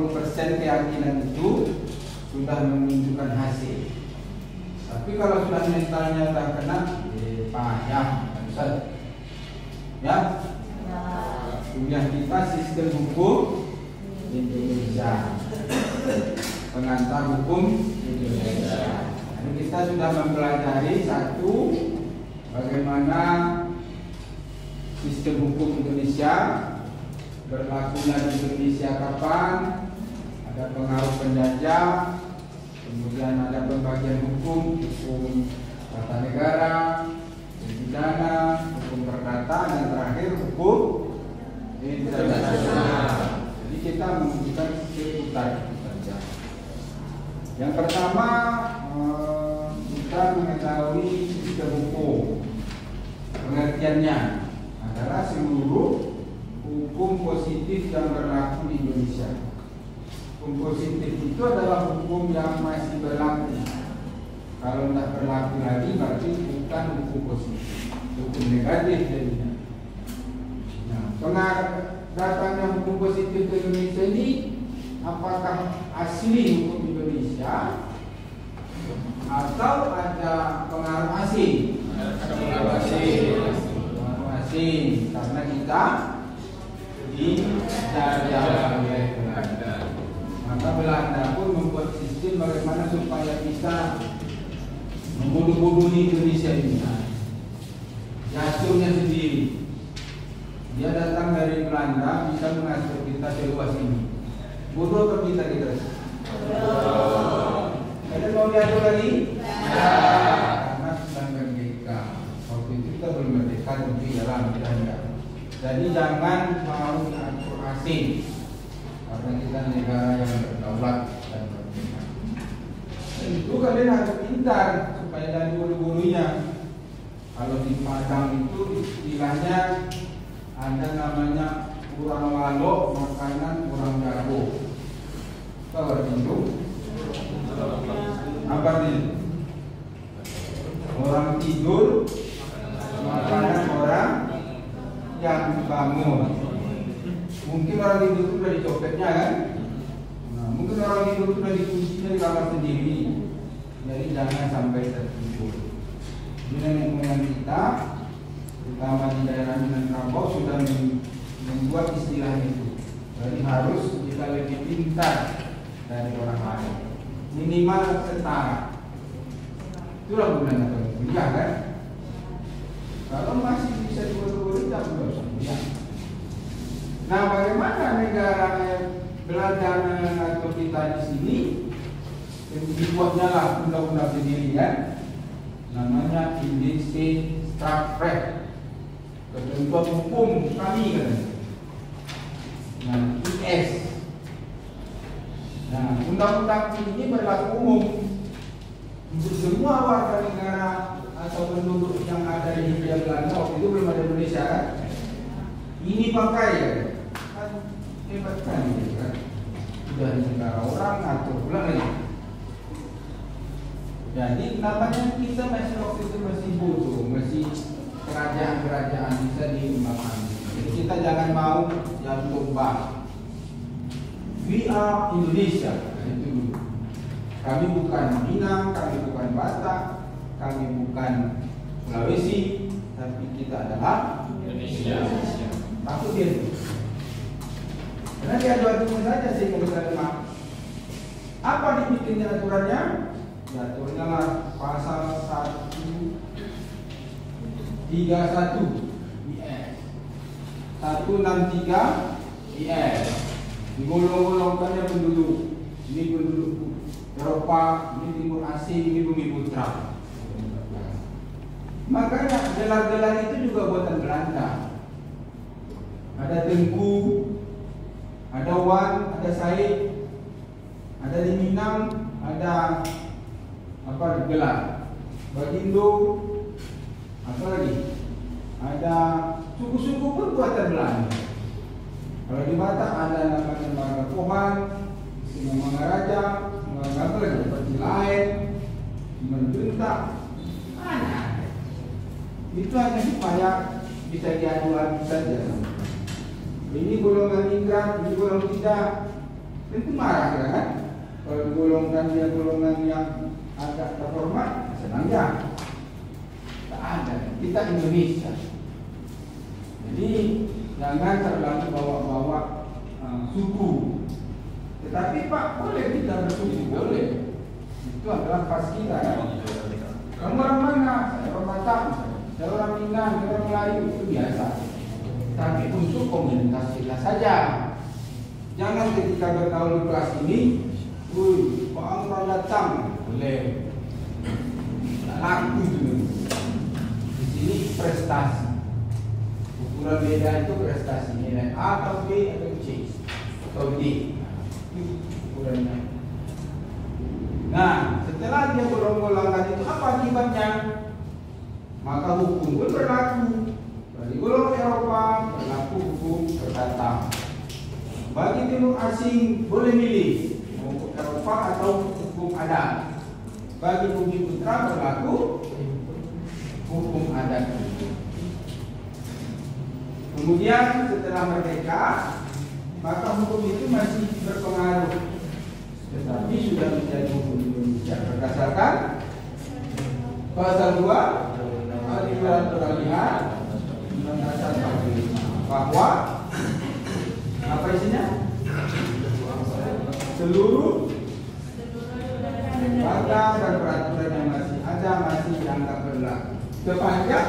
50% keyakinan itu sudah menunjukkan hasil. Tapi kalau sudah mentalnya tak kena, payah, Ustaz. Ya, kuliah kita sistem hukum Indonesia, pengantar hukum Indonesia. Jadi kita sudah mempelajari satu, bagaimana sistem hukum Indonesia, berlakunya di Indonesia kapan, ada pengaruh penjajah, kemudian ada pembagian hukum, hukum tata negara, hukum pidana, hukum perdata, dan terakhir hukum internasional. Jadi kita menunjukkan seputar saja. Yang pertama, kita mengetahui sistem hukum. Pengertiannya adalah seluruh hukum positif yang berlaku di Indonesia. Hukum positif itu adalah hukum yang masih berlaku. Kalau tidak berlaku lagi berarti bukan hukum positif, hukum negatif jadinya. Nah, datangnya hukum positif ke Indonesia ini apakah asli hukum Indonesia atau ada pengaruh asing? Ada pengaruh asing. Pengaruh asing karena kita dijajah oleh Belanda. Maka Belanda pun membuat sistem bagaimana supaya bisa membunuh-bunuhi Indonesia ini. Jatuhnya sendiri. Dia datang dari Belanda bisa mengatur kita seluas ini. Bodoh atau kita? Ada mau diatur lagi? Ya. Karena sedang merdeka. Waktu itu kita belum merdeka tapi dalam Belanda. Jadi jangan mau diatur asing. Karena kita negara yang berdaulat dan merdeka. Itu kalian harus pintar supaya dari buru-burunya. Kalau di Padang itu istilahnya ada namanya kurang walok, makanan kurang jago. Tahu itu? Apa itu? Orang tidur, makanan orang yang bangun. Mungkin orang tidur itu sudah dicopetnya kan? Nah, mungkin orang tidur itu sudah dikuncinya di kamar sendiri. Jadi jangan sampai tertidur. Ini lingkungan kita, terutama di daerah Minangkabau sudah membuat istilah itu. Jadi harus kita lebih pintar dari orang lain. Minimal setara. Itulah gunanya kuliah kan. Kalau masih bisa dibodoh-bodoh, tak boleh kuliah. Nah, bagaimana negara Belanda atau kita di sini? Dibuatnya lah undang-undang sendiri kan. Namanya Indische Strafrecht, ketentuan hukum kami kan. Nah, IS. Nah, undang-undang ini berlaku umum untuk semua warga negara atau penduduk yang ada di Hindia Belanda. Waktu itu belum ada Indonesia kan. Ini pakai kan, hebat kan gitu kan. Sudah di negara orang atur pulang lagi. Jadi namanya kita masih waktu itu masih bodoh, masih kerajaan-kerajaan bisa diembangkan. Jadi kita jangan mau jatuh bang. We are Indonesia, itu dulu. Kami bukan Minang, kami bukan Batak, kami bukan Sulawesi, tapi kita adalah Indonesia. Takut dia itu. Karena dia adu-adu saja sih kalau saya. Apa dibikinnya aturannya? Diaturnya lah pasal 131 IS 163 IS digolong-golongkannya penduduk. Ini penduduk Eropa, ini timur Asia, ini bumi putra. Makanya gelar-gelar itu juga buatan Belanda. Ada Tengku, ada Wan, ada Said, ada di Minang, ada apa gelar Bagindo, apa lagi? Ada suku-suku pun buatan Belanda. Kalau di Batak ada namanya Manggapohan, Mangaraja, apa lagi? Percilain, Menjuntak, ada. Itu hanya supaya bisa diadu-adu saja. Ini golongan ingrat, ini golongan tidak. Tentu marah kan? Kalau golongan dia golongan yang agak terhormat, senang ya. Tak ada. Kita Indonesia. Jadi jangan terlalu bawa-bawa suku. Tetapi Pak, boleh kita bersuku, boleh. Itu adalah pas kita ya. Kamu orang mana? Saya orang Batak, saya orang Minang, saya orang Melayu, itu biasa. Tapi untuk komunitas kita saja. Jangan ketika bergaul di kelas ini, orang datang, boleh. Laku dulu. Di sini prestasi. Ukuran beda itu prestasi, nilai A atau B atau C atau D. Ukurannya. Nah, setelah dia golong-golongkan itu apa akibatnya? Maka hukum pun berlaku. Bagi golongan Eropa berlaku hukum perdata. Bagi timur asing boleh milih hukum Eropa atau hukum adat. Bagi bumi putra berlaku hukum adat. Kemudian setelah merdeka, maka hukum itu masih berpengaruh, tetapi sudah menjadi hukum Indonesia berdasarkan pasal 2 aturan peralihan Undang-Undang 45 bahwa apa isinya? Seluruh undang dan peraturan yang masih ada masih dianggap berlaku sepanjang